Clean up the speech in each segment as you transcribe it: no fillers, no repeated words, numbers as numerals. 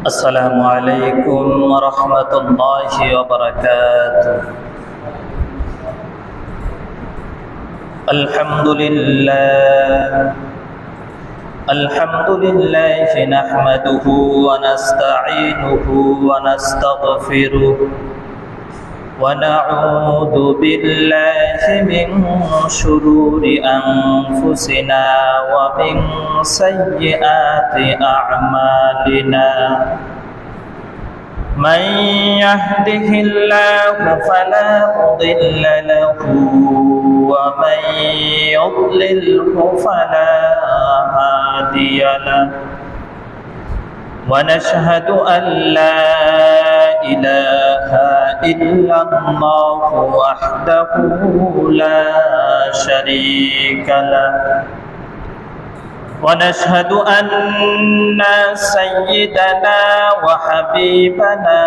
السلام عليكم ورحمة الله وبركاته. الحمد لله نحمده ونستعينه ونستغفره ونعوذ بالله من شرور أنفسنا ومن سيئات أعمالنا. من يهده الله فلا مضل له ومن يضلله فلا هادي له. ونشهد أن لا إله إلا الله وحده لا شريك له. ونشهد أن سيدنا وحبيبنا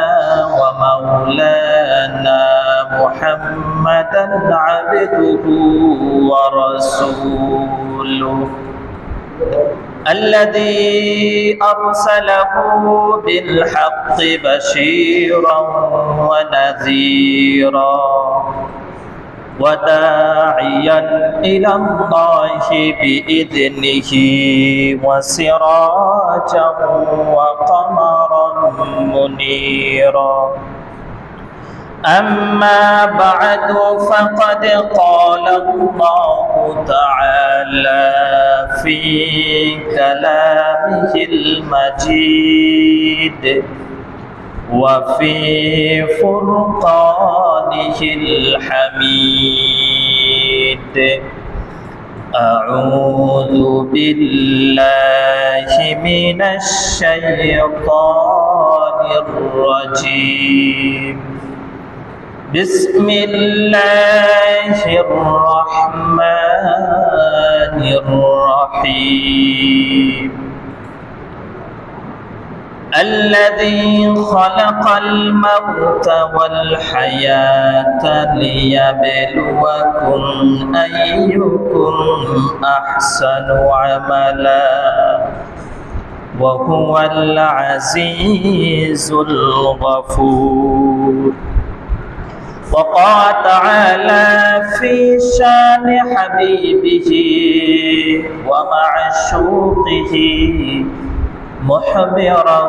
ومولانا محمدا عبده ورسوله الذي أرسله بالحق بشيرا ونذيرا وداعيا إلى الله بإذنه وسراجا وقمرا منيرا. أما بعد فقد قال الله تعالى في كلامه المجيد وفي فرقانه الحميد. أعوذ بالله من الشيطان الرجيم. بسم الله الرحمن الرحيم. الذي خلق الموت والحياة ليبلوكم أيكم أحسن عملا وهو العزيز الغفور. وقال تعالى في شان حبيبه ومعشوقه محبرا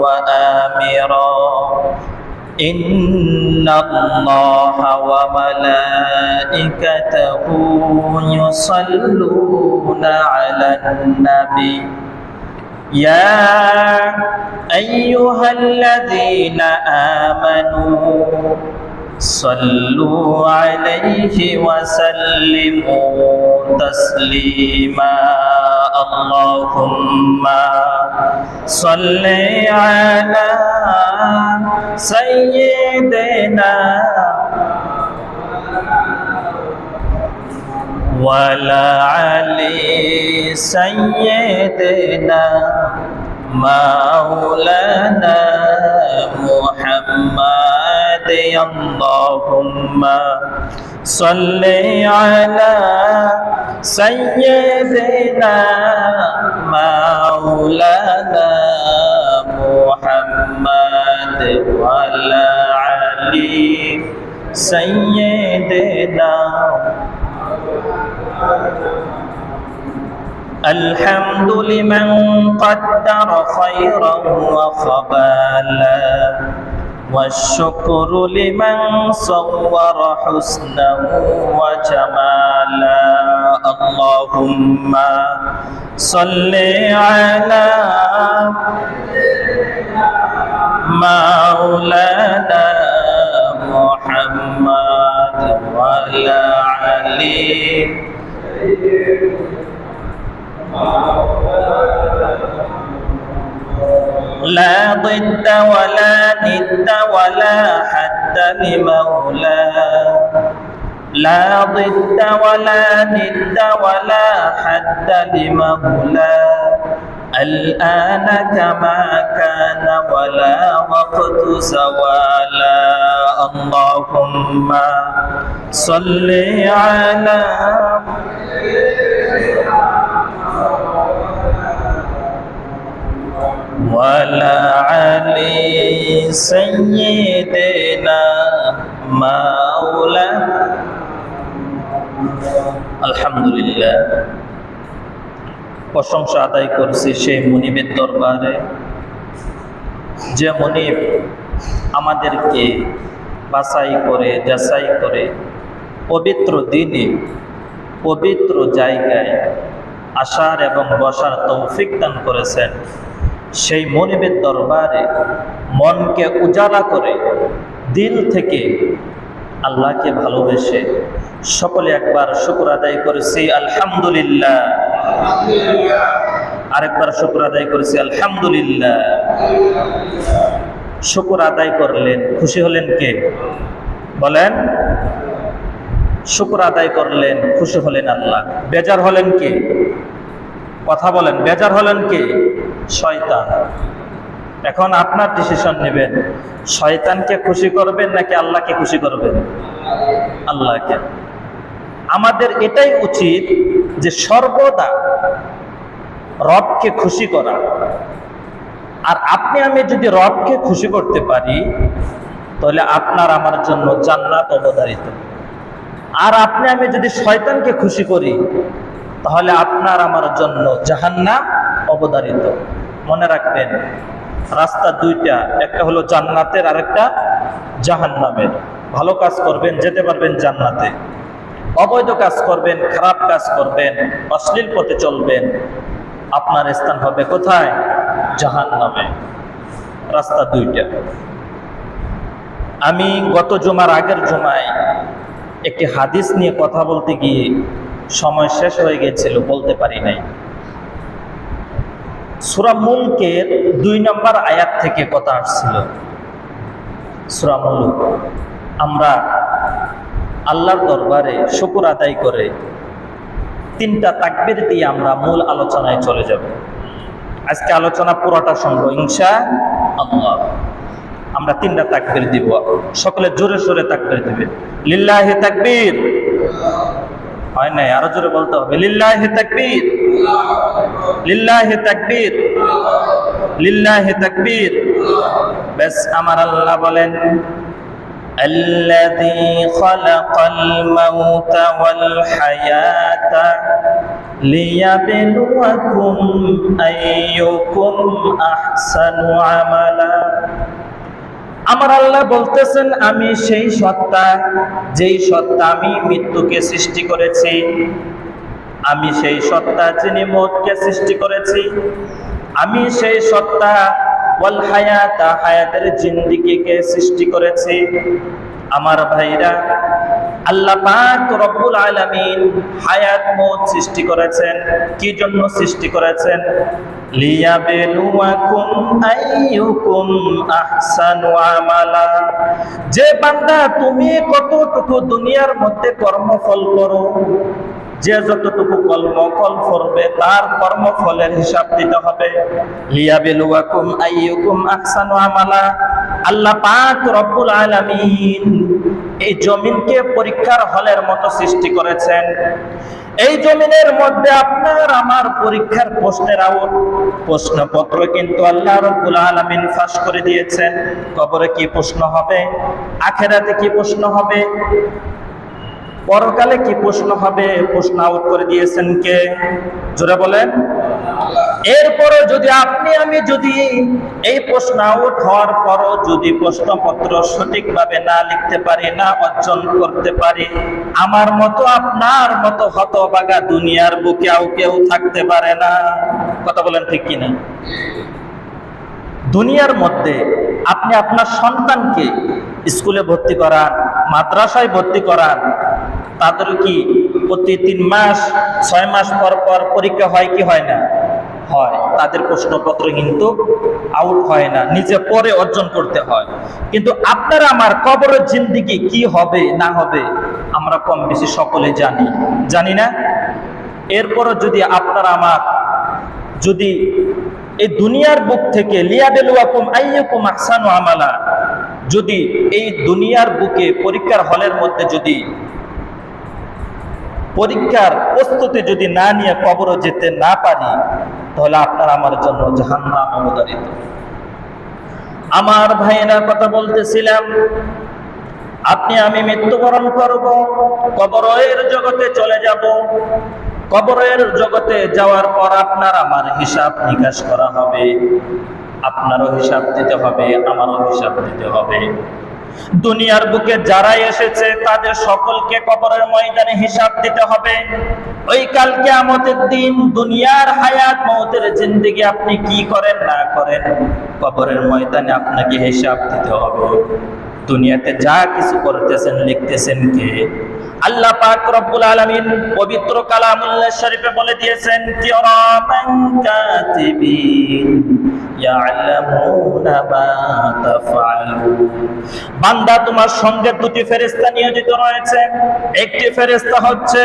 وآمرا: إن الله وملائكته يصلون على النبي يا أيها الذين آمنوا صلوا عليه وسلموا تسليما. اللهم صل على سيدنا وعلى علي سيدنا مولانا محمد. اللهم صل على سيدنا مولانا محمد وعلى علي سيدنا. الحمد لمن قدر خيرا وخبالا والشكر لمن صور حسنا وجمالا. اللهم صل على مولانا محمد وعلى علي لا ضد ولا ند ولا حد لمولاه. لا ضد ولا ند ولا حد لمولاه. الآن كما كان ولا وقت زوالا. اللهم صل على وعلى علي سيدنا مولا আলহামদুলিল্লাহ। প্রশংসা আদায় করছি সেই মুনিবের দরবারে, যে মুনিব আমাদেরকে বাছাই করে যাচাই করে পবিত্র দিনে পবিত্র জায়গায় আসার এবং বসার তৌফিক দান করেছেন। সেই মুনিবের দরবারে মনকে উজালা করে দিল থেকে আল্লাহকে ভালোবেসে সকলে একবার শুকর আদায় করেছি আলহামদুলিল্লাহ। আরেকবার শুকর আদায় করেছি আলহামদুলিল্লাহ। শুকর আদায় করলেন, খুশি হলেন কে? বলেন। শুকর আদায় করলেন, খুশি হলেন আল্লাহ। বেজার হলেন কে? কথা বলেন। বেজার হলেন কে? শয়তান। এখন আপনার ডিসিশন নেবেন, শয়তানকে খুশি করবেন নাকি আল্লাহকে খুশি করবেন? আল্লাহকে। আমাদের এটাই উচিত যে সর্বদা রবকে খুশি করা। আর আপনি আমি যদি রবকে খুশি করতে পারি তাহলে আপনার আমার জন্য জান্নাত অবধারিত। আর আপনি আমি যদি শয়তানকে খুশি করি তাহলে আপনার আমার জন্য জাহান্নাম অবধারিত। মনে রাখবেন, রাস্তা দুইটা, একটা হলো জান্নাতের আর একটা জাহান্নামের। ভালো কাজ করবেন, যেতে পারবেন জান্নাতে। অবৈধ কাজ করবেন, খারাপ কাজ করবেন, অশ্লীল পথে চলবেন, আপনার স্থান হবে কোথায়? জাহান্নামে। রাস্তা দুইটা। আমি গত জুমার আগের জুমায় একটি হাদিস নিয়ে কথা বলতে গিয়ে সময় শেষ হয়ে গেছিল, বলতে পারি নাই। সূরা মুলকের 2 নম্বর আয়াত থেকে কথা আসছিল। সূরা মুলক। আমরা আল্লাহর দরবারে শুকর আদায় করে 3টা তাকবীর দিয়ে আমরা মূল আলোচনায় চলে যাব। আজকে আলোচনা পুরোটা শুনবো ইনশাআল্লাহ। আমরা 3টা তাকবীর দিব, সকলে জোরে সোরে তাকবীর দিবে। লিল্লাহি তাকবীর। হয় নাই, আরো জোরে বলতে হবে। লিল্লাহি তাকবীর, লিল্লাহি তাকবীর, লিল্লাহি তাকবীর। বেশ, আমার আল্লাহ বলেন, الذي خلق الموت والحياة ليبلوكم أيكم أحسن عملا। আমার আল্লাহ বলতেছেন, আমি সেই সত্তা, যেই সত্তা আমি মৃত্যুকে সৃষ্টি করেছি। আমি সেই সত্তা যিনি মওতকে সৃষ্টি করেছি। আমি সেই সত্তা ওয়াল হায়াতা, হায়াতের জিন্দেগিকে সৃষ্টি করেছি। আমার ভাইরা, আল্লাহ পাক রব্বুল আলামিন হায়াত মওত সৃষ্টি করেছেন। কি জন্য সৃষ্টি করেছেন? লিয়াবলুয়াকুম আইয়ুকুম আহসানু আমালা। যে বান্দা তুমি কতটুকু দুনিয়ার মধ্যে কর্মফল করো, যে যতটুকু কর্মফল করবে তার কর্মফলের হিসাব দিতে হবে। লিয়াবলুয়াকুম আইয়ুকুম আহসানু আমালা। আল্লাহ পাক রব্বুল আলামিন এই জমিনকে পরীক্ষার হলের মতো সৃষ্টি করেছেন। এই জমিনের মধ্যে আপনার আমার পরীক্ষার প্রশ্নপত্র কিন্তু আল্লাহ রব্বুল আলামিন ফাঁস করে দিয়েছেন। কবরে কি প্রশ্ন হবে, আখিরাতে কি প্রশ্ন হবে, পরকালে কি প্রশ্ন হবে, প্রশ্ন আউট করে দিয়েছেন কে? জোরে বলেন। এরপরও যদি আপনি আমি যদি এই প্রশ্ন আউট হওয়ার পরও যদি প্রশ্নপত্র সঠিকভাবে না লিখতে পারি, না অর্জন করতে পারি, আমার মতো আপনার মতো হতভাগা দুনিয়ার বুকে কেউ থাকতে পারে না। কথা বলেন ঠিক কিনা? দুনিয়ার মধ্যে আপনি আপনার সন্তানকে স্কুলে ভর্তি করান, মাদ্রাসায় ভর্তি করান, তাদের কি প্রতি 3 মাস 6 মাস পর পর পরীক্ষা হয় কি হয় না? হয়। তাদের প্রশ্নপত্র কিন্তু আউট হয় না, নিজে পরে অর্জন করতে হয়। কিন্তু আপনার আমার কবরের জিন্দেগি কি হবে না হবে আমরা কম বেশি সকলে জানি না? এরপরও যদি আপনার আমার যদি এই দুনিয়ার বুক থেকে লিয়াবলুয়াকুম আইয়ুকুম আহসানু আমালা, যদি এই দুনিয়ার বুকে পরীক্ষার হলের মধ্যে যদি পরীক্ষার প্রস্তুতি যদি না নিয়ে কবরে যেতে না পারি, তাহলে আপনার আমার জন্য জাহান্নাম অবধারিত। আমার ভাইয়েরা, কথা বলতেছিলাম, আপনি আমি মৃত্যুবরণ করব, কবরের জগতে চলে যাব। কবরের জগতে যাওয়ার পর আপনার আমার হিসাব নিকাশ করা হবে। আপনারও হিসাব দিতে হবে, আমারও হিসাব দিতে হবে। দুনিয়ার বুকে যারা এসেছে তাদের সকলকে কবরের ময়দানে হিসাব দিতে হবে। ওই কাল কিয়ামতের দিন দুনিয়ার হায়াত মওতের জিন্দেগি আপনি কি করেন না করেন, কবরের ময়দানে আপনাকে হিসাব দিতে হবে। দুনিয়াতে যা কিছু করতেছেন, লিখতেছেন কে? আল্লাহ পাক রব্বুল আলামিন পবিত্র কালামুল্লাহ শরীফে বলে দিয়েছেন, কিরামান কাতিবিন ইয়ালামুনা মা তাফআলুন। বান্দা, তোমার সঙ্গে দুটি ফেরেশতা নিয়োজিত রয়েছে। একটি ফেরেশতা হচ্ছে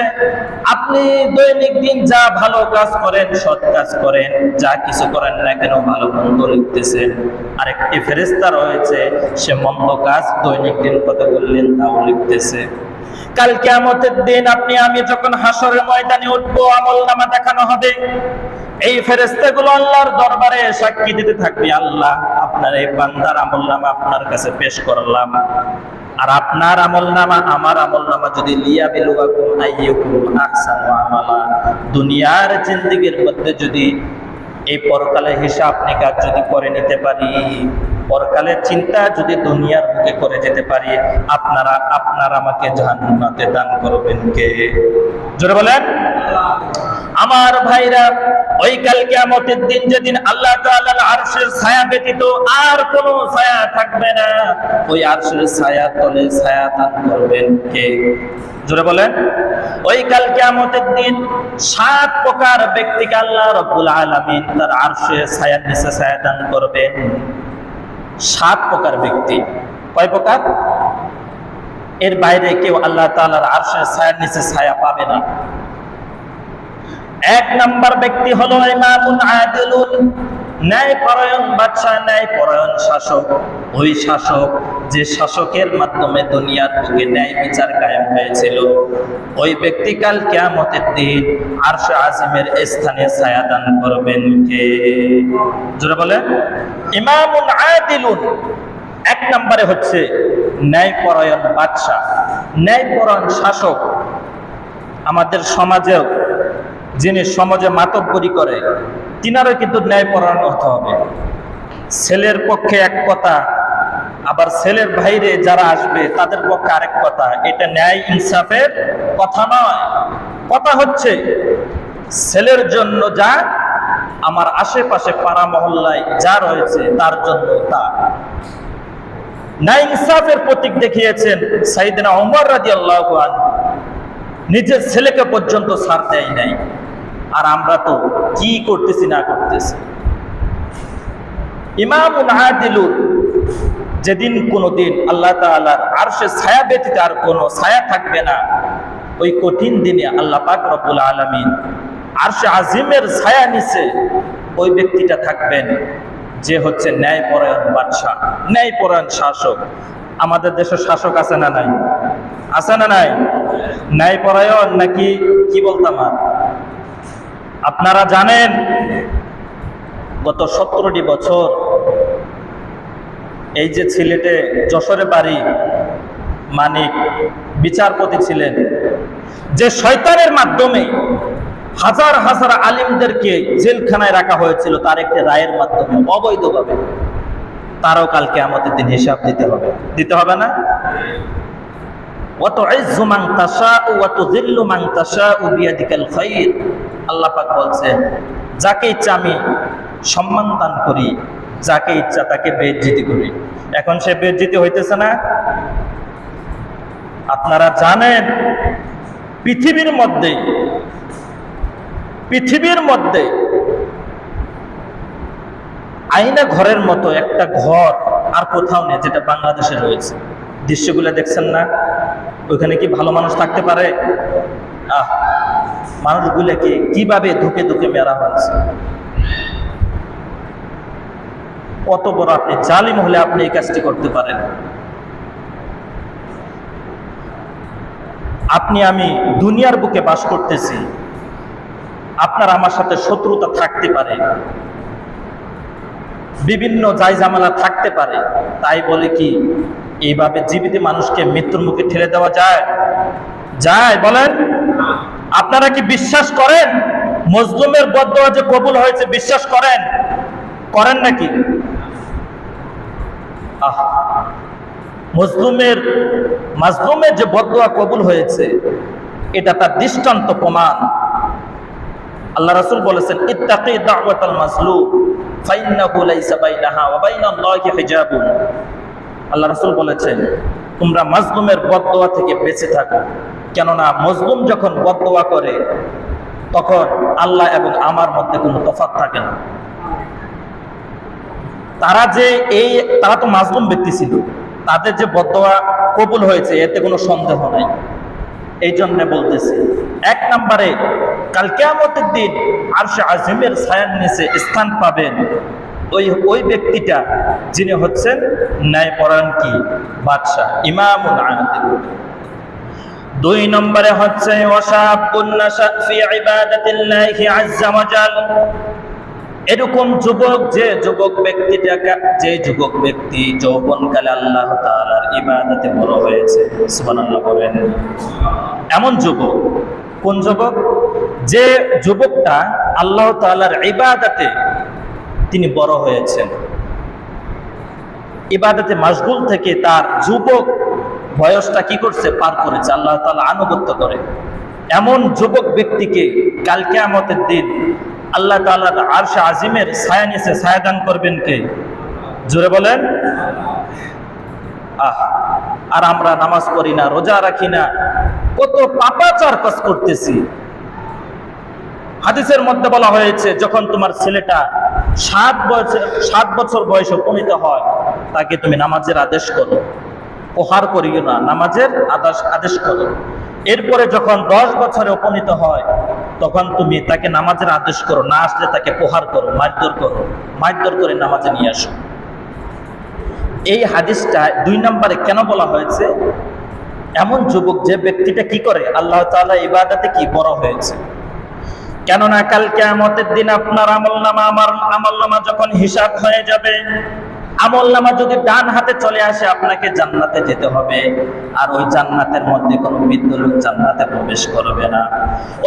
আপনি দৈনিক দিন যা ভালো কাজ করেন, সৎ কাজ করেন, যা কিছু করেন না কেন ভালো মন্দ লিখতেছেন। আরেকটি ফেরেশতা রয়েছে, সে মন্দ কাজ দৈনিক দিন কত করলেন তাও লিখতেছে। কাল কিয়ামতের দিন আপনি আমি যখন হাসরের ময়দানে উঠবো, আমলনামা দেখানো হবে। এই ফেরেশতাগুলো আল্লাহর দরবারে সাক্ষী দিতে থাকবে, আল্লাহ আপনার এই বান্দার আমলনামা আপনার কাছে পেশ করলাম। আর আপনার আমলনামা আমার আমলনামা যদি লিয়াবিলুয়াকুম আইয়ুকুম আহসানু আমালা, দুনিয়ার জিন্দেগির মধ্যে যদি এই পরকালের হিসাব নিকাশ যদি করে নিতে পারি, পরকালের চিন্তা যদি দুনিয়ার বুকে করে যেতে পারি, আপনারা আমাকে জান্নাতে দান করবেন কে? জোরে বলেন। আমার ভাইরা, ওই কাল কিয়ামতের দিন যেদিন আল্লাহ তাআলার আরশের ছায়া ব্যতীত আর কোনো ছায়া থাকবে না, ওই আরশের ছায়ার তলে ছায়া দান করবেন কে? জোরে বলেন। ওই কাল কিয়ামতের দিন 7 প্রকার ব্যক্তিকে আল্লাহ রাব্বুল আলামিন তার আরশের ছায়ার নিচে ছায়া দান করবেন। 7 প্রকার ব্যক্তি। কয় প্রকার? এর বাইরে কেউ আল্লাহ তাআলার আরশের ছায়ার নিচে ছায়া পাবে না। 1 নাম্বার ব্যক্তি হলো ইমামুন আদিলুন, ন্যায়পরায়ণ বাদশা, ন্যায়পরায়ণ শাসক। ওই শাসক যে শাসকের মাধ্যমে দুনিয়ার বুকে ন্যায় বিচার কায়েম হয়েছিল, ওই ব্যক্তি কাল কিয়ামতের দিন আরশে আজিমের স্থানে ছায়া দান করবেন কে? জোরে বলে। ইমামুন আদিলুন 1 নম্বরে হচ্ছে ন্যায়পরায়ণ বাদশা, ন্যায়পরায়ণ শাসক। আমাদের সমাজেও যিনি সমাজে মাতব্বরি করে, তিনারও কিন্তু ন্যায়পরায়ণ হতে হবে। ছেলের পক্ষে এক কথা, আবার ছেলের বাইরে যারা আসবে তাদের পক্ষে আরেক কথা। এটা ন্যায় ইনসাফের কথা নয়। কথা হচ্ছে ছেলের জন্য যা, আমার আশেপাশে পাড়া মহল্লায় যা রয়েছে তার জন্য তা। ন্যায় ইনসাফের প্রতীক দেখিয়েছেন সাইয়েদনা ওমর রাদিয়াল্লাহু আনহু। নিজের ছেলেকে পর্যন্ত ছাড় দেয় নাই। আর আমরা তো কি করতেছি না করতেছি। ইমামুন আদিলুন, যেদিন কোনদিন আল্লাহ তাআলার আরশের ছায়া ব্যতীত আর কোনো ছায়া থাকবে না, ওই কঠিন দিনে আল্লাহ পাক রব্বুল আলামিন আরশে আজিমের ছায়া নিচে ওই ব্যক্তিটা থাকবেন, যে হচ্ছে ন্যায়পরায়ণ বাদশা, ন্যায়পরায়ণ শাসক। আমাদের দেশে শাসক আছে না নাই? আছে না নাই? ন্যায়পরায়ণ নাকি কি বলতাম? আপনারা জানেন গত 17টি বছর এই যে সিলেটে যশোরে বাড়ি মানিক বিচারপতি ছিলেন, যে শয়তানের মাধ্যমে হাজার হাজার আলিমদেরকে জেলখানায় রাখা হয়েছিল, তার একটি রায়ের মাধ্যমে অবৈধভাবে, তারও কাল কিয়ামতের দিন হিসাব দিতে হবে। দিতে হবে না? ওয়াতুইজ্জু মান তাশাউ ওয়া তুযিল্লু মান তাশাউ বিয়াদিকাল খায়র। আল্লাহ পাক বলছেন, যাকে ইচ্ছা আমি সম্মান দান করি, যাকে ইচ্ছা তাকে বেইজ্জতি করি। এখন সে বেইজ্জতি হইতেছে না? আপনারা জানেন পৃথিবীর মধ্যে আইনা ঘরের মতো একটা ঘর আর কোথাও নেই, যেটা বাংলাদেশে রয়েছে। দৃশ্যগুলো দেখছেন না? ওইখানে কি ভালো মানুষ থাকতে পারে? মানুষগুলোকে কিভাবে ধুকে ধুকে মেরা হয়েছে। কত বড় আপনি জালিম হলে আপনি এই কাজটি করতে পারেন? আপনি আমি দুনিয়ার বুকে বাস করতেছি, আপনার আমার সাথে শত্রুতা থাকতে পারে, বিভিন্ন জায়জামালা থাকতে পারে, তাই বলে কি এইভাবে জীবিত মানুষকে মৃত্যুর মুখে ঠেলে দেওয়া যায়? যায়? বলেন। আপনারা কি বিশ্বাস করেন মজলুমের বদদোয়া যে কবুল হয়েছে? বিশ্বাস করেন? করেন নাকি? মাজলুমের যে বদদোয়া কবুল হয়েছে এটা তার দৃষ্টান্ত প্রমাণ। আল্লাহ রাসূল বলেছেন, ইত্তাকি দাওয়াতাল মাজলুম ফাইন্নাহু লাইসা বাইনাহা ওয়া বাইনাল্লাহি হিজাবুন। আল্লাহ রাসূল বলেছেন, তোমরা মাজলুমের বদদোয়া থেকে বেঁচে থাকো, কেননা মজলুম যখন বদদোয়া করে তখন আল্লাহ এবং আমার মধ্যে কোনো তফাৎ থাকে না। তারা তো মাজলুম ব্যক্তি ছিল, তাদের যে বদদোয়া কবুল হয়েছে এতে কোনো সন্দেহ নাই। এই জন্য বলতেছি, এক নম্বরে কাল কিয়ামতের দিন আরশে আজিমের ছায়ার নিচে স্থান পাবেন ওই ব্যক্তিটা যিনি হচ্ছেন ন্যায়পরায়ণ কি বাদশা, ইমামুল আদিল। দুই নম্বরে হচ্ছে ওয়াশাবুন নাশা ফি ইবাদাতিল্লাহি আযজা ওয়া জাল। এরকম যুবক, যে যুবক ব্যক্তি যৌবনকালে আল্লাহ তাআলার ইবাদতে বড় হয়েছে, সুবহানাল্লাহ বলেন। এমন যুবক, কোন যুবক? যে যুবকটা আল্লাহ তাআলার ইবাদতে তিনি বড় হয়েছেন, ইবাদতে মাশগুল থেকে তার যুবক বয়সটা কি করছে? পার করেছে, আল্লাহ তাআলা আনুগত্য করে। এমন যুবক ব্যক্তিকে কাল কিয়ামতের দিন আল্লাহ তাআলার আরশে আজিমের ছায়া নিচে ছায়াদান করবেন কে? জোরে বলেন। আর আমরা নামাজ পড়ি না, রোজা রাখি না, কত পাপাচার কাজ করতেছি। হাদিসের মধ্যে বলা হয়েছে, যখন তোমার ছেলেটা 7 বছর বয়সে উপনীত হয় তাকে তুমি নামাজের আদেশ করো, প্রহার করিও না, নামাজের আদেশ করো। এরপরে যখন 10 বছরে উপনীত হয় তখন তুমি তাকে নামাজের আদেশ করো, না আসলে তাকে প্রহার করো, মারধর করে নামাজে নিয়ে আসো। এই হাদিসটা 2 নম্বরে কেন বলা হয়েছে? এমন যুবক যে ব্যক্তিটা কি করে? আল্লাহ তাআলা ইবাদতে কি বড় হয়েছে। কেননা কাল কিয়ামতের দিন আপনার আমলনামা, আমার আমলনামা যখন হিসাব হয়ে যাবে, আমলনামা যদি ডান হাতে চলে আসে, আপনাকে জান্নাতে যেতে হবে। আর ওই জান্নাতের মধ্যে কোনো বৃদ্ধ লোক জান্নাতে প্রবেশ করবে না।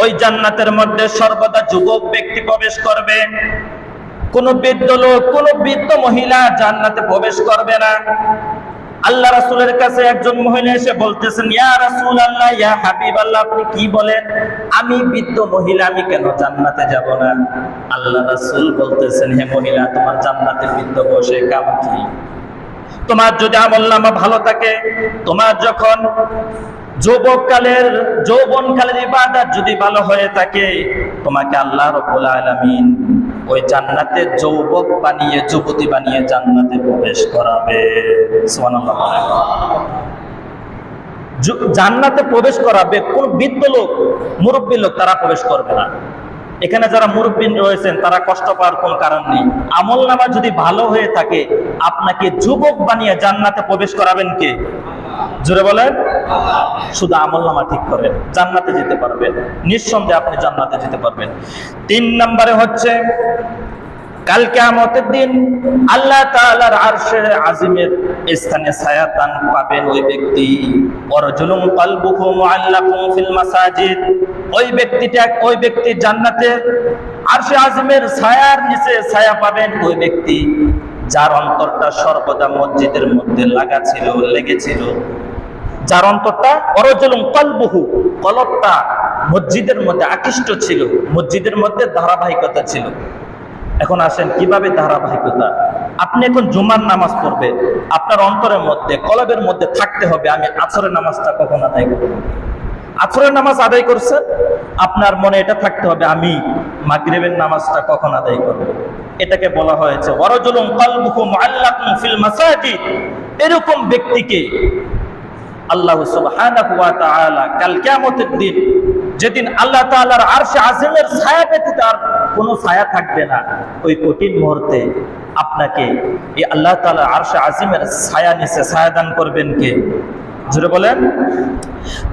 ওই জান্নাতের মধ্যে সর্বদা যুবক ব্যক্তি প্রবেশ করবে। কোন বৃদ্ধ লোক, কোন বৃদ্ধ মহিলা জান্নাতে প্রবেশ করবে না। আল্লাহ রাসূলের কাছে একজন মহিলা এসে বলতেছেন, ইয়া রাসূলুল্লাহ, ইয়া হাবিবাল্লাহ, আপনি কি বলেন? আমি বৃদ্ধ মহিলা, আমি কেন জান্নাতে যাব না? আল্লাহ রাসূল বলতেছেন, হে মহিলা, তোমার জান্নাতে বৃদ্ধ বসে কাম কি? তোমার যদি আমলনামা ভালো থাকে, তোমার যখন যৌবনকালের ইবাদত যদি ভালো হয়ে থাকে, তোমাকে আল্লাহ রাব্বুল আলামিন ওই জান্নাতে যুবক বানিয়ে, যুবতী বানিয়ে জান্নাতে প্রবেশ করাবে। সুবহানাল্লাহ। জান্নাতে প্রবেশ করাবে। কোন বৃদ্ধ লোক, মুরব্বী লোক তারা প্রবেশ করবে না। এখানে যারা মুরব্বী রয়েছেন তারা কষ্ট পাওয়ার কোন কারণ নেই। আমলনামা যদি ভালো হয়ে থাকে, আপনাকে যুবক বানিয়ে জান্নাতে প্রবেশ করাবেন কে? জোরে বলেন। শুধু আমলনামা ঠিক করেন, জান্নাতে যেতে পারবেন, নিঃসন্দেহে আপনি জান্নাতে যেতে পারবেন। 3 নম্বরে হচ্ছে কাল কিয়ামতের দিন আল্লাহ তাআলার আরশে আজিমের স্থানে ছায়াদান পাবেন ওই ব্যক্তি, ওয়ারজুলুম কলবুহু মুআল্লাকুম ফিল মাসাজিদ। ওই ব্যক্তি জান্নাতে আরশে আজিমের ছায়ার নিচে ছায়া পাবেন ওই ব্যক্তি যার অন্তরটা সর্বদা মসজিদের মধ্যে লেগেছিল। যার অন্তরটা, ওয়ারজুলুম কলবুহু, কলবটা মসজিদের মধ্যে আকৃষ্ট ছিল, মসজিদের মধ্যে ধারাবাহিকতা ছিল। এখন আসেন কিভাবে ধারাবাহিকতা? আপনি এখন জুমার নামাজ পড়বেন, আপনার অন্তরের মধ্যে, কলবের মধ্যে থাকতে হবে আমি আসরের নামাজটা কখন আদায় করব। আসরের নামাজ আদায় করছেন, আপনার মনে এটা থাকতে হবে আমি মাগরিবের নামাজটা কখন আদায় করব। এটাকে বলা হয়েছে ওয়ারজুলুম কলবুহু মুআল্লাকুম ফিল মাসাজিদ। এরকম ব্যক্তিকে আল্লাহ সুবহানাহু ওয়া তাআলা কাল কিয়ামতের দিন, যেদিন আল্লাহ তাআলার আরশে আজিমের ছায়া ব্যতীত আর কোনো ছায়া থাকবে না, ওই কঠিন মুহূর্তে আপনাকে এই আল্লাহ তাআলার আরশে আজিমের ছায়া নিচে ছায়া দান করবেন কে? জোরে বলেন।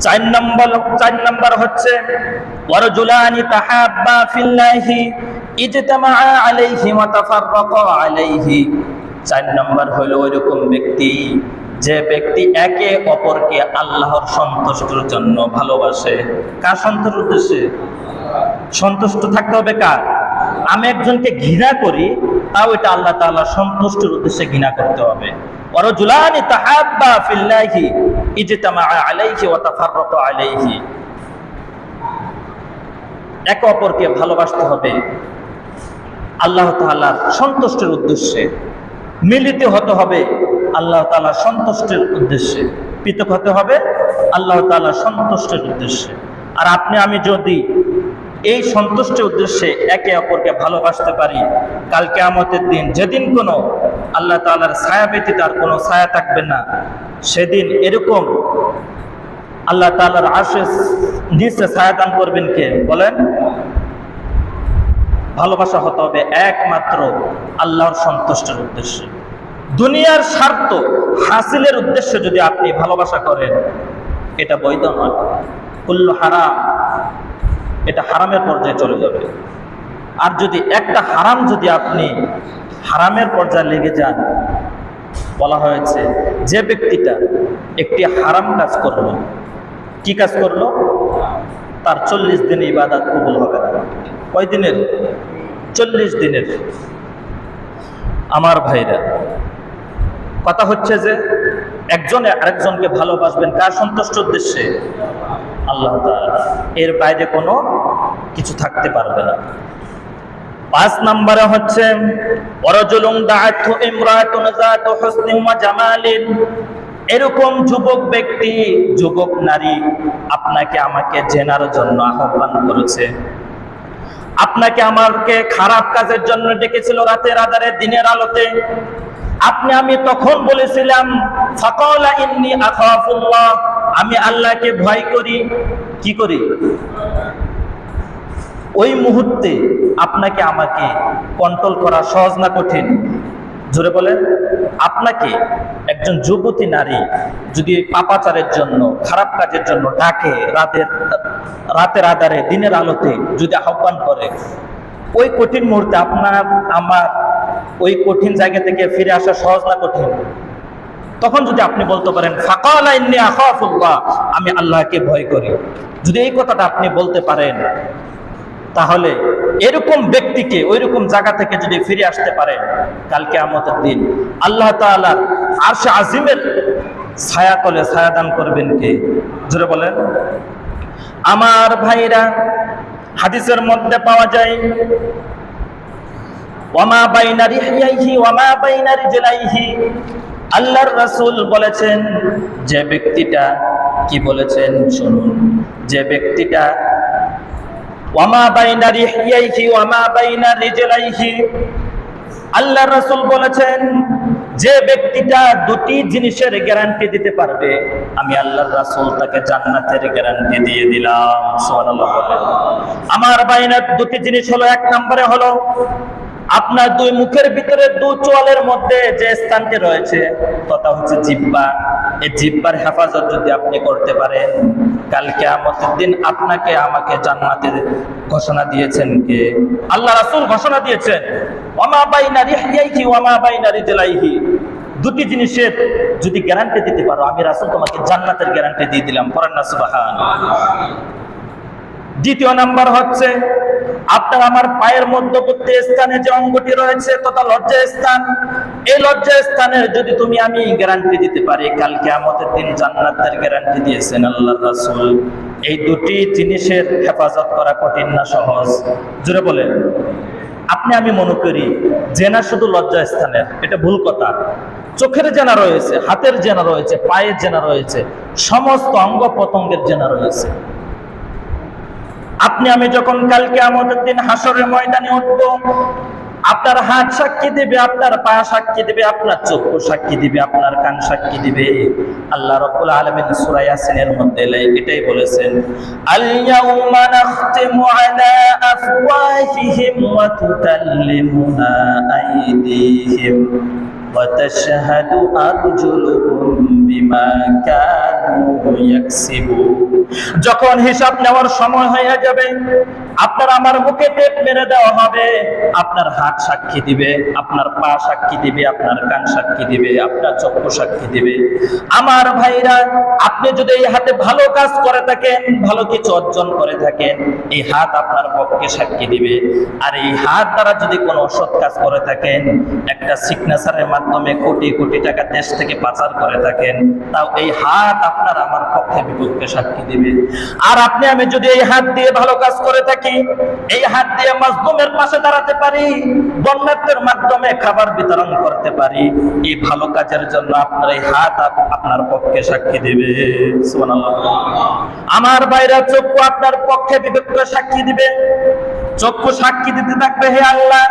চার নম্বর হচ্ছে ওয়ারজুলানি তাহাব্বা ফিল্লাহি ইজতামা আলাইহি ওয়া তাফাররাকা আলাইহি। 4 নম্বর হলো ওইরকম ব্যক্তি যে ব্যক্তি একে অপরকে আল্লাহর সন্তুষ্টির জন্য ভালোবাসে। কার সন্তুষ্টির উদ্দেশ্যে? সন্তুষ্ট থাকতে হবে কার? আমি একজনকে ঘৃণা করি, তাও এটা আল্লাহ তাআলার সন্তুষ্টির উদ্দেশ্যে ঘৃণা করতে হবে। ওয়ারজুলানি তাহাব্বা ফিল্লাহি ইজতামা আলাইহি ওয়া তাফাররাকা আলাইহি। একে অপরকে ভালোবাসতে হবে আল্লাহ তাআলার সন্তুষ্টির উদ্দেশ্যে, মিলিত হতে হবে আল্লাহ তাআলার সন্তুষ্টির উদ্দেশ্যে, পৃথক হতে হবে আল্লাহ তাআলার সন্তুষ্টির উদ্দেশ্যে। আর আপনি আমি যদি এই সন্তুষ্টির উদ্দেশ্যে একে অপরকে ভালোবাসতে পারি, কাল কিয়ামতের দিন যেদিন কোনো আল্লাহ তাআলার ছায়া ব্যতীত আর কোনো ছায়া থাকবে না, সেদিন এরকম আল্লাহ তাআলার আরশের নিচে ছায়া দান করবেন কে বলেন? ভালোবাসা হতে হবে একমাত্র আল্লাহর সন্তুষ্টির উদ্দেশ্যে। দুনিয়ার স্বার্থ হাসিলের উদ্দেশ্যে যদি আপনি ভালোবাসা করেন, এটা বৈধ নয়। কুল্লু হারাম, এটা হারামের পর্যায়ে চলে যাবে। আর যদি একটা হারাম যদি আপনি হারামের পর্যায়ে লেগে যান, বলা হয়েছে যে ব্যক্তিটা একটি হারাম কাজ করলো, কি কাজ করলো? তার 40 দিন ইবাদত কবুল হবে না। কয় দিনের? 40 দিনের। আমার ভাইরা, কথা হচ্ছে যে একজনে আরেকজনকে ভালোবাসবেন কার সন্তুষ্টির উদ্দেশ্যে? আল্লাহ তাআলা। এর বাইরে কোনো কিছু থাকতে পারবে না। 5 নম্বরে হচ্ছে ওয়ারাজুলুন দাআতহু ইমরাতুন যাতু হুসনিন ওয়া জামালিন। এরকম যুবক ব্যক্তি, যুবক নারী আপনাকে আমাকে জেনার জন্য আহ্বান করেছে, আপনাকে আমাকে খারাপ কাজের জন্য ডেকেছিল রাতের আধারে দিনের আলোতে। আমি তখন বলেছিলাম ফাকালা ইন্নী আখাফুল্লাহ, আমি আল্লাহকে ভয় করি। কি করি? ওই মুহূর্তে আপনাকে আমাকে কন্ট্রোল করা সহজ না কঠিন? জোরে বলেন। আপনাকে একজন যুবতী নারী যদি পাপাচারের জন্য, খারাপ কাজের জন্য ডাকে, রাতের আধারে দিনের আলোতে যদি আহ্বান করে, ওই কঠিন মুহূর্তে আপনার আমার ওই কঠিন জায়গা থেকে ফিরে আসা সহজ না কঠিন? তখন যদি আপনি বলতে পারেন ফাকালা ইন্নী আখাফুল্লাহ, আমি আল্লাহকে ভয় করি, যদি এই কথাটা আপনি বলতে পারেন, তাহলে এরকম ব্যক্তিকে ওইরকম জায়গা থেকে যদি ফিরে আসতে পারেন, কাল কিয়ামতের দিন আল্লাহ তাআলার আরশে আজিমের ছায়া তলে ছায়া দান করবেন কে? জোরে বলেন। আমার ভাইরা, হাদিসের মধ্যে পাওয়া যায় ওয়ামা বাইনা রিহইহি ওয়ামা বাইনা রিজলাইহি, আল্লাহর রাসূল বলেছেন যে ব্যক্তিটা, কি বলেছেন শুনুন, যে ব্যক্তিটা ওয়ামা বাইনা রিহইহি ওয়ামা বাইনা রিজলাইহি, আল্লাহর রাসূল বলেছেন যে ব্যক্তিটা দুটি জিনিসের গ্যারান্টি দিতে পারবে, আমি আল্লাহর রাসূল তাকে জান্নাতের গ্যারান্টি দিয়ে দিলাম। সুবহানাল্লাহ বলেন। আমার বাইনা দুটি জিনিস হলো, 1 নম্বরে হলো আপনার 2 মুখের ভিতরে 2 চোয়ালের মধ্যে যে স্থানটি রয়েছে তথা হচ্ছে জিহ্বা, এই জিহ্বার হেফাজত যদি আপনি করতে পারেন, কাল কিয়ামতের দিন আপনাকে আমাকে জান্নাতের ঘোষণা দিয়েছেন কে? আল্লাহ রাসূল ঘোষণা দিয়েছেন ওয়ামা বাইনা রিহইহি ওয়ামা বাইনা রিজলাইহি, দুটি জিনিসের যদি গ্যারান্টি দিতে পারো, আমি রাসূল তোমাকে জান্নাতের গ্যারান্টি দিয়ে দিলাম। পড়েন না সুবহানাল্লাহ। 2 নাম্বার হচ্ছে আপনার আমার পায়ের মধ্যবর্তী স্থানে যে অঙ্গটি রয়েছে তথা লজ্জা স্থান, এই লজ্জা স্থানের যদি তুমি আমি গ্যারান্টি দিতে পারি, কাল কিয়ামতের দিন জান্নাতের গ্যারান্টি দিয়েছেন আল্লাহর রাসূল। এই দুটি জিনিসের হেফাজত করা কঠিন না সহজ? জোরে বলেন। আমি মনে করি জেনা শুধু লজ্জা স্থানের, এটা ভুল কথা। চোখের জেনা রয়েছে, হাতের জেনা রয়েছে, পায়ের জেনা রয়েছে, সমস্ত অঙ্গ প্রত্যঙ্গের জেনা রয়েছে। আমি যখন কাল কিয়ামতের দিন হাসরের ময়দানে উঠব, আপনার হাত সাক্ষী দিবে, আপনার পা সাক্ষী দিবে, আপনার চক্ষু সাক্ষী দিবে, আপনার কান সাক্ষী দিবে। আল্লাহ রাব্বুল আলামিন সূরা ইয়াসিনের মধ্যে এটাই বলেছেন, আল ইয়াউমা নাখতিমু আলা আফওয়াহিহিম ওয়া তুকাল্লিমুনা আইদিহিম ওয়া তাশহাদু আরজুলুহুম বিমা কানু ইয়াকসিবুন। যখন হিসাব নেওয়ার সময় হয়ে যাবে, আপনার আমার মুখে টেপ মেরে দেওয়া হবে। আপনার হাত সাক্ষী দিবে, আপনার পা সাক্ষী দিবে, আপনার কান সাক্ষী দিবে, আপনার চক্ষু সাক্ষী দিবে। আমার ভাইরা, আপনি যদি এই হাতে ভালো কাজ করে থাকেন, ভালো কিছু অর্জন করে থাকেন, এই হাত আপনার পক্ষে সাক্ষী দিবে। আর এই হাত দ্বারা যদি কোনো অসৎ কাজ করে থাকেন, একটা সিগনেচারের মাধ্যমে কোটি কোটি টাকা দেশ থেকে পাচার করে থাকেন, তাও এই হাত আপনার আমার পক্ষে বিপক্ষে সাক্ষী দিবে। আর আপনি আমি যদি এই হাত দিয়ে ভালো কাজ করে থাকি, এই হাত দিয়ে মাজলুমের পাশে দাঁড়াতে পারি, বন্যার্থের মাধ্যমে খাবার বিতরণ করতে পারি, এই ভালো কাজের জন্য আপনার এই হাত আপনার পক্ষে সাক্ষী দিবে। সুবহানাল্লাহ। আমার ভাইরা, চক্ষু আপনার পক্ষে বিপক্ষে সাক্ষী দিবে। চক্ষু সাক্ষী দিতে থাকবে, হে আল্লাহ,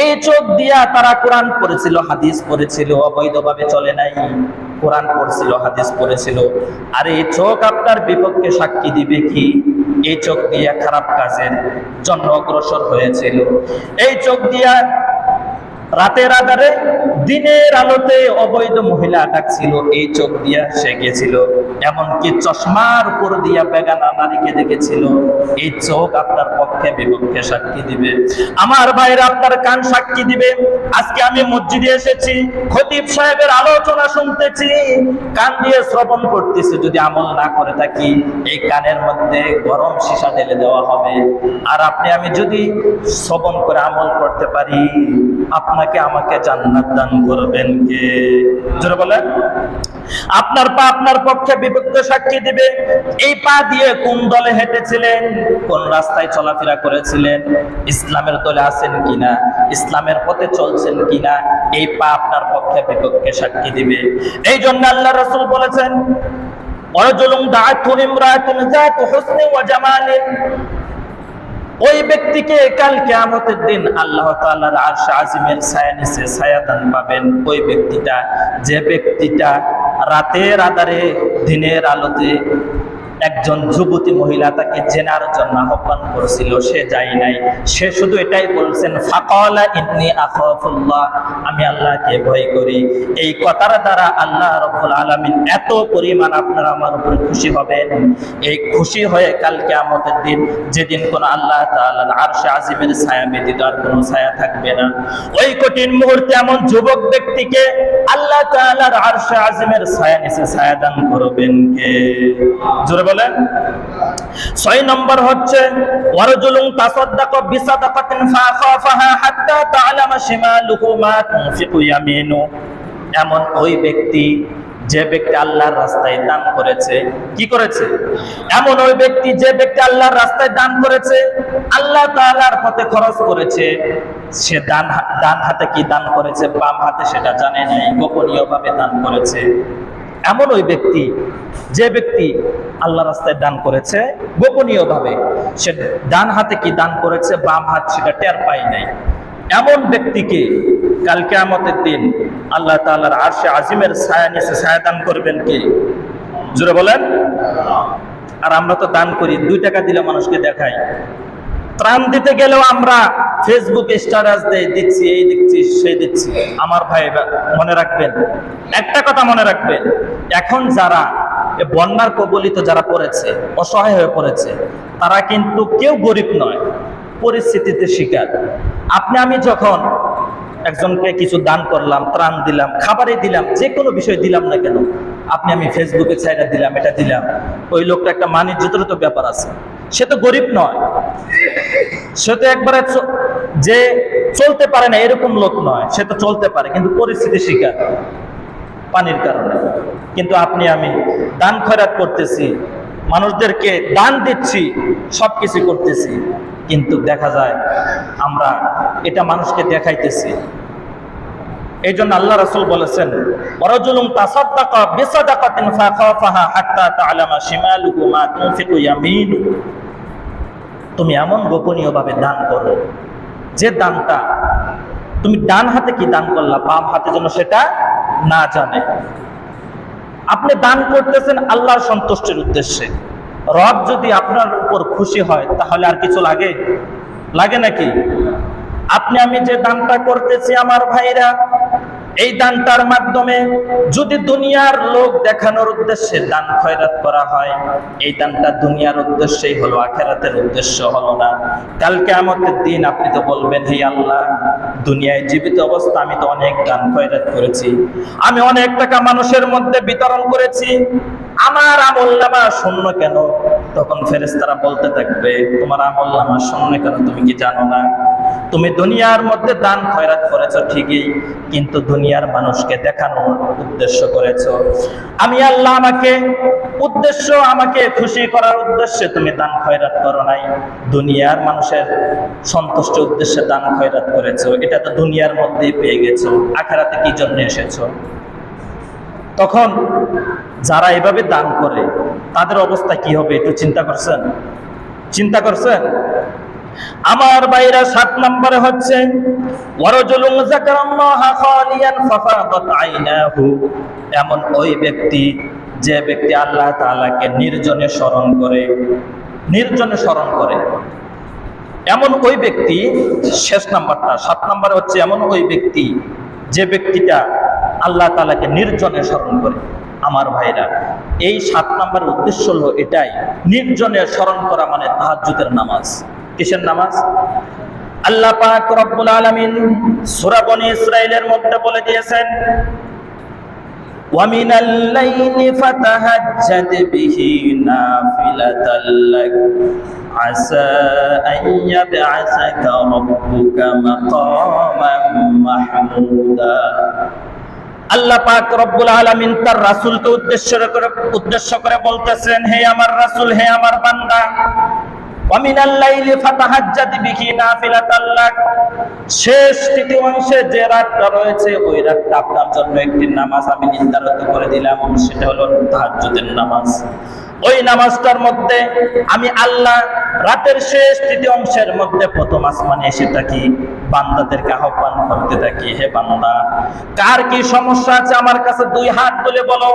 এই চোখ দিয়া তারা কোরআন পড়েছিল, হাদিস পড়েছিল, অবৈধভাবে চলে নাই, কোরআন পড়ছিল, হাদিস পড়েছিল। আর এই চোখ আপনার বিপক্ষে সাক্ষী দিবে কি? এই চোখ দিয়া খারাপ কাজের জন্য অগ্রসর হয়েছিল। এই চোখ দিয়া রাতের আধারে দিনের আলোতে অবৈধ মহিলা ডাকছিল, এই চোখ দিয়া সে গেছিল। এমনকি চশমার উপর দিয়া বেগানা নারীকে দেখেছিল। এই চোখ আপনার পক্ষে বিপক্ষে সাক্ষী দিবে। আমার ভাইরা, আপনার কান সাক্ষী দিবে। আজকে আমি মসজিদে এসেছি, খতিব সাহেবের আলোচনা শুনতেছি, কান দিয়ে শ্রবণ করতেছি। যদি আমল না করে থাকি, এই কানের মধ্যে গরম সীসা ঢেলে দেওয়া হবে। আর আপনি আমি যদি শ্রবণ করে আমল করতে পারি, আপনাকে আমাকে জান্নাত দান করবেন কে? জোরে বলেন। আপনার পা আপনার পক্ষে বিপক্ষে সাক্ষী দিবে। এই পা দিয়ে কোন দলে হেঁটেছিলেন, কোন রাস্তায় চলাফেরা করেছিলেন, ইসলামের দলে আছেন কিনা, ইসলামের পথে চলছেন কিনা, এই পা আপনার পক্ষে বিপক্ষে সাক্ষী দিবে। এই জন্য আল্লাহ রাসূল বলেছেন, ওয়ারাজুলুন দাআতহু ইমরাতুন যাতু হুসনি ওয়া জামালিন। ওই ব্যক্তিকে কাল কিয়ামতের দিন আল্লাহ তাআলার আরশ আজিমের ছায়া নিচে ছায়াদান পাবেন। ওই ব্যক্তিটা, যে ব্যক্তিটা রাতের আধারে দিনের আলোতে একজন যুবতী মহিলা তাকে জেনার জন্য আহ্বান করেছিল, সে যায় নাই। সে শুধু এটাই বলছেন, ফাকালা ইন্নী আখাফুল্লাহ, আমি আল্লাহকে ভয় করি। এই কথার দ্বারা আল্লাহ রাব্বুল আলামিন এত পরিমাণ আপনার আমার উপরে খুশি হবেন, এই খুশি হয়ে কাল কিয়ামতের দিন, যেদিন কোন আল্লাহ তাআলার আরশে আজিমের ছায়া ব্যতীত আর কোনো ছায়া থাকবে না, ওই কঠিন মুহূর্তে এমন যুবক ব্যক্তিকে আল্লাহ তাআলার আরশে আজিমের ছায়া নিচে ছায়া দান করবেন কে? জোরে বলেন। 6 নম্বর হচ্ছে, ওয়ারজুলুন তাসাদদাকা বিসাদাকাতিন ফাখাফাহা হাত্তা তা'লামা শিমালুহু মা তুনফিকু ইয়ামিনু। এমন ওই ব্যক্তি, যে ব্যক্তি আল্লাহর রাস্তায় দান করেছে, কি করেছে? এমন ওই ব্যক্তি, যে ব্যক্তি আল্লাহর রাস্তায় দান করেছে, আল্লাহ তাআলার পথে খরচ করেছে, সে ডান হাতে কি দান করেছে, বাম হাতে সেটা জানে নাই, গোপনীয়ভাবে দান করেছে। এমন ওই ব্যক্তি, যে ব্যক্তি আল্লাহ রাস্তায় দান করেছে গোপনীয়ভাবে, সে ডান হাতে কি দান করেছে, বাম হাত সেটা টের পায় নাই, এমন ব্যক্তিকে কাল কিয়ামতের দিন আল্লাহ তাআলার আরশে আজিমের ছায়া নিচে ছায়া দান করবেন কে? জোরে বলেন। আর আমরা তো দান করি, 2 টাকা দিলে মানুষকে দেখাই। ত্রাণ দিতে গেলেও আমরা ফেসবুকে স্ট্যাটাস দিচ্ছি, এই দিচ্ছি, সেই দিচ্ছি। আমার ভাই মনে রাখবেন, একটা কথা মনে রাখবেন, এখন যারা বন্যার কবলিত যারা পড়েছে, অসহায় হয়ে পড়েছে, তারা কিন্তু কেউ গরিব নয়, পরিস্থিতিতে শিকার। আপনি আমি যখন একজনকে কিছু দান করলাম, ত্রাণ দিলাম, খাবারে দিলাম, যে কোনো বিষয় দিলাম না কেন, আপনি আমি ফেসবুকে ছাইরা দিলাম, এটা দিলাম, ওই লোকটা একটা মানিজ্যতের তো ব্যাপার আছে। সে তো গরিব নয়, সে তো একবারে যে চলতে পারে না এরকম লোক নয়, সে তো চলতে পারে, কিন্তু পরিস্থিতি শিকার পানির কারণে। কিন্তু আপনি আমি দান খয়রাত করতেছি, মানুষদেরকে দান দিচ্ছি, সবকিছু করতেছি, কিন্তু দেখা যায় আমরা এটা মানুষকে দেখাইতেছি। এই জন্য আল্লাহ রাসূল বলেছেন, ওয়ারাজুলুন তাসাদদাকা বিসাদাকাতিন ফাখাফাহা হাত্তা তা'লামা শিমালুহু মা তুনফিকু ইয়ামিনু। তুমি এমন গোপনীয়ভাবে দান করো, যে দানটা তুমি ডান হাতে কি দান করলা, বাম হাতে যেন সেটা না জানে। আপনি দান করতেছেন আল্লাহর সন্তুষ্টির উদ্দেশ্যে। রব যদি আপনার উপর খুশি হয়, তাহলে আর কিছু লাগে? লাগে নাকি? আপনি আমি যে দানটা করতেছি আমার ভাইরা, এই দানটার মাধ্যমে যদি দুনিয়ার লোক দেখানোর উদ্দেশ্যে দান খয়রাত করা হয়, এই দানটা দুনিয়ার উদ্দেশ্যেই হলো, আখিরাতের উদ্দেশ্য হলো না। কাল কিয়ামতের দিন আপনি তো বলবেন, হে আল্লাহ, দুনিয়ায় জীবিত অবস্থা আমি তো অনেক দান খয়রাত করেছি, আমি অনেক টাকা মানুষের মধ্যে বিতরণ করেছি, আমার আমলনামা শূন্য কেন? তখন ফেরেশতারা বলতে থাকবে, তোমার আমলনামা শূন্য কেন? তুমি কি জানো না? তুমি দুনিয়ার মধ্যে দান খয়রাত করেছো ঠিকই, কিন্তু দুনিয়ার মানুষকে দেখানোর উদ্দেশ্য করেছো। আমি আল্লাহ আমাকে খুশি করার উদ্দেশ্যে তুমি দান খয়রাত করো নাই, দুনিয়ার মানুষের সন্তুষ্ট উদ্দেশ্যে দান খয়রাত করেছো। এটা তো দুনিয়ার মধ্যেই পেয়ে গেছো, আখিরাতে কি জন্য এসেছো? তখন যারা এভাবে দান করে তাদের অবস্থা কি হবে একটু চিন্তা করছেন? আমার ভাইরা, 7 নম্বরে হচ্ছে ওয়ারাজুলুন যাকারাল্লাহা খালিয়ান ফাফাদাত আইনাহু, এমন ওই ব্যক্তি যে ব্যক্তি আল্লাহ তাআলাকে নির্জনে স্মরণ করে, এমন ওই ব্যক্তি, শেষ নাম্বারটা 7 নম্বরে হচ্ছে এমন ওই ব্যক্তি যে ব্যক্তিটা আল্লাহ তাআলাকে নির্জনে স্মরণ করে। আমার ভাইরা, এই 7 নম্বরের উদ্দেশ্য হলো এটাই, নির্জনে স্মরণ করা মানে তাহাজ্জুদের নামাজ। কিসের নামাজ? আল্লাহ পাক রব্বুল আলামিন সূরা বনী ইসরাঈলের মধ্যে বলে দিয়েছেন, ওয়া মিনাল লাইলি ফাতাহাজ্জাদ বিহি নাফিলাতাল লাক আসা আন ইয়াবআসাকা রাব্বুকা মাকামান মাহমুদা। আল্লাহ পাক রব্বুল আলামিন তার রাসূলকে উদ্দেশ্য করে বলতেছেন, হে আমার রাসূল, হে আমার বান্দা, ওয়ামিনাল লাইলি ফাতাহাজ্জাদ বিহি নাফিলাতাল লাক, শেষ তৃতীয় অংশে যে রাতটা রয়েছে ওই রাতটা আপনার জন্য একটি নামাজ আমি নির্ধারিত করে দিলাম, সেটা হলো তাহাজ্জুদের নামাজ। ওই নামাজটার মধ্যে আমি আল্লাহ রাতের শেষ তৃতীয় অংশের মধ্যে প্রথম আসমানে এসে থাকি, বান্দাদেরকে আহ্বান করতে থাকি, হে বান্দা, কার কি সমস্যা আছে আমার কাছে 2 হাত তুলে বলো।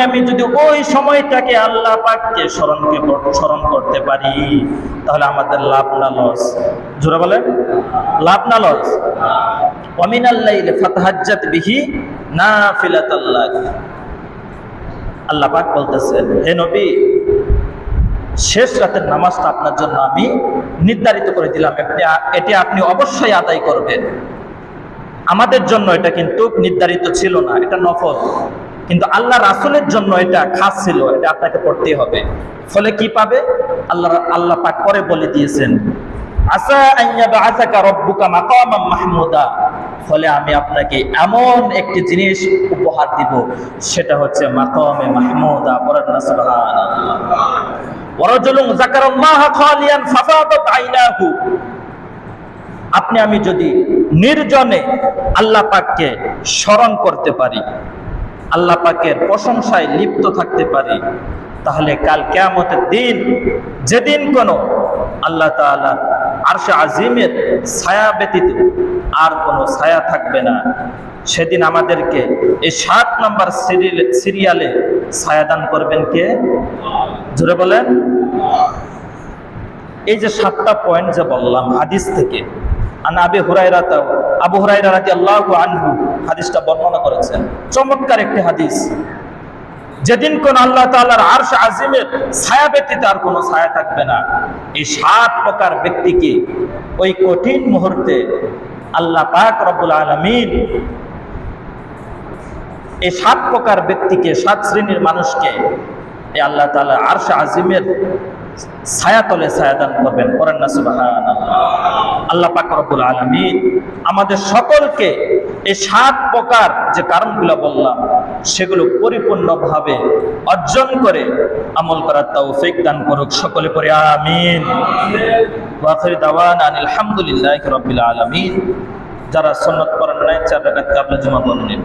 আমি যদি ওই সময়টাকে আল্লাহ পাককে স্মরণ করতে পারি, তাহলে আমাদের লাভ না লস? জোরে বলেন, লাভ না লস? ওয়া মিনাল লাইলি ফাতাহাজ্জাদ বিহি নাফিলাতাল লাক। আল্লাহ পাক বলতেছেন, হে নবী, শেষ রাতের নামাজটা আপনার জন্য আমি নির্ধারিত করে দিলাম, এটি আপনি অবশ্যই আদায় করবেন। আমাদের জন্য এটা কিন্তু নির্ধারিত ছিল না, এটা নফল, কিন্তু আল্লাহ রাসূলের জন্য এটা খাস ছিল, এটা আপনাকে পড়তেই হবে। ফলে কি পাবে? আল্লাহ পাক পরে বলে দিয়েছেন, আসা আন ইয়াবআসাকা রাব্বুকা মাকামান মাহমুদা, ফলে আমি আপনাকে এমন একটি জিনিস উপহার দিব, সেটা হচ্ছে মাকামে মাহমুদা। পড়েন না সুবহানাল্লাহ। ওয়ারাজুলুন যাকারাল্লাহা খালিয়ান ফাফাদাত আইনাহু, আমি যদি নির্জনে আল্লাহ পাককে স্মরণ করতে পারি, আল্লাহ পাকের প্রশংসায় লিপ্ত থাকতে পারি, তাহলে কাল কিয়ামতের দিন, যেদিন কোন আল্লাহ তাআলার আরশে আজিমের ছায়া ব্যতীত আর কোনো ছায়া থাকবে না, সেদিন আমাদেরকে এই 7 নম্বর সিরিয়ালে ছায়া দান করবেন কে? জোরে বলেন। এই যে 7টা পয়েন্ট যে বললাম হাদিস থেকে, আবু হুরায়রা রাদিয়াল্লাহু আনহু হাদিসটা বর্ণনা করেছেন, চমৎকার একটি হাদিস। যেদিন কোন আল্লাহ তাআলার আরশ আজিমের ছায়া ব্যতীত আর কোনো ছায়া থাকবে না, এই 7 প্রকার ব্যক্তিকে ওই কঠিন মুহূর্তে আল্লাহ পাক রব্বুল আলামিন এই 7 প্রকার ব্যক্তিকে, 7 শ্রেণীর মানুষকে এই আল্লাহ তাআলা আরশ আজিমের ছায়াতলে ছায়াদান করবেন। পড়েন না সুবহানাল্লাহ। আল্লাহ পাক রব্বুল আলামিন আমাদের সকলকে এই 7 প্রকার যে কারণগুলো বললাম সেগুলো পরিপূর্ণভাবে অর্জন করে আমল করার তৌফিক দান করুক। সকলে পড়ে আমিন। ওয়া আখিরু দাওয়ানা আলহামদুলিল্লাহি রাব্বিল আলামিন। যারা সুন্নাত পড়েন নাই 4 রাকাত কাবলা জুমা পড়েন।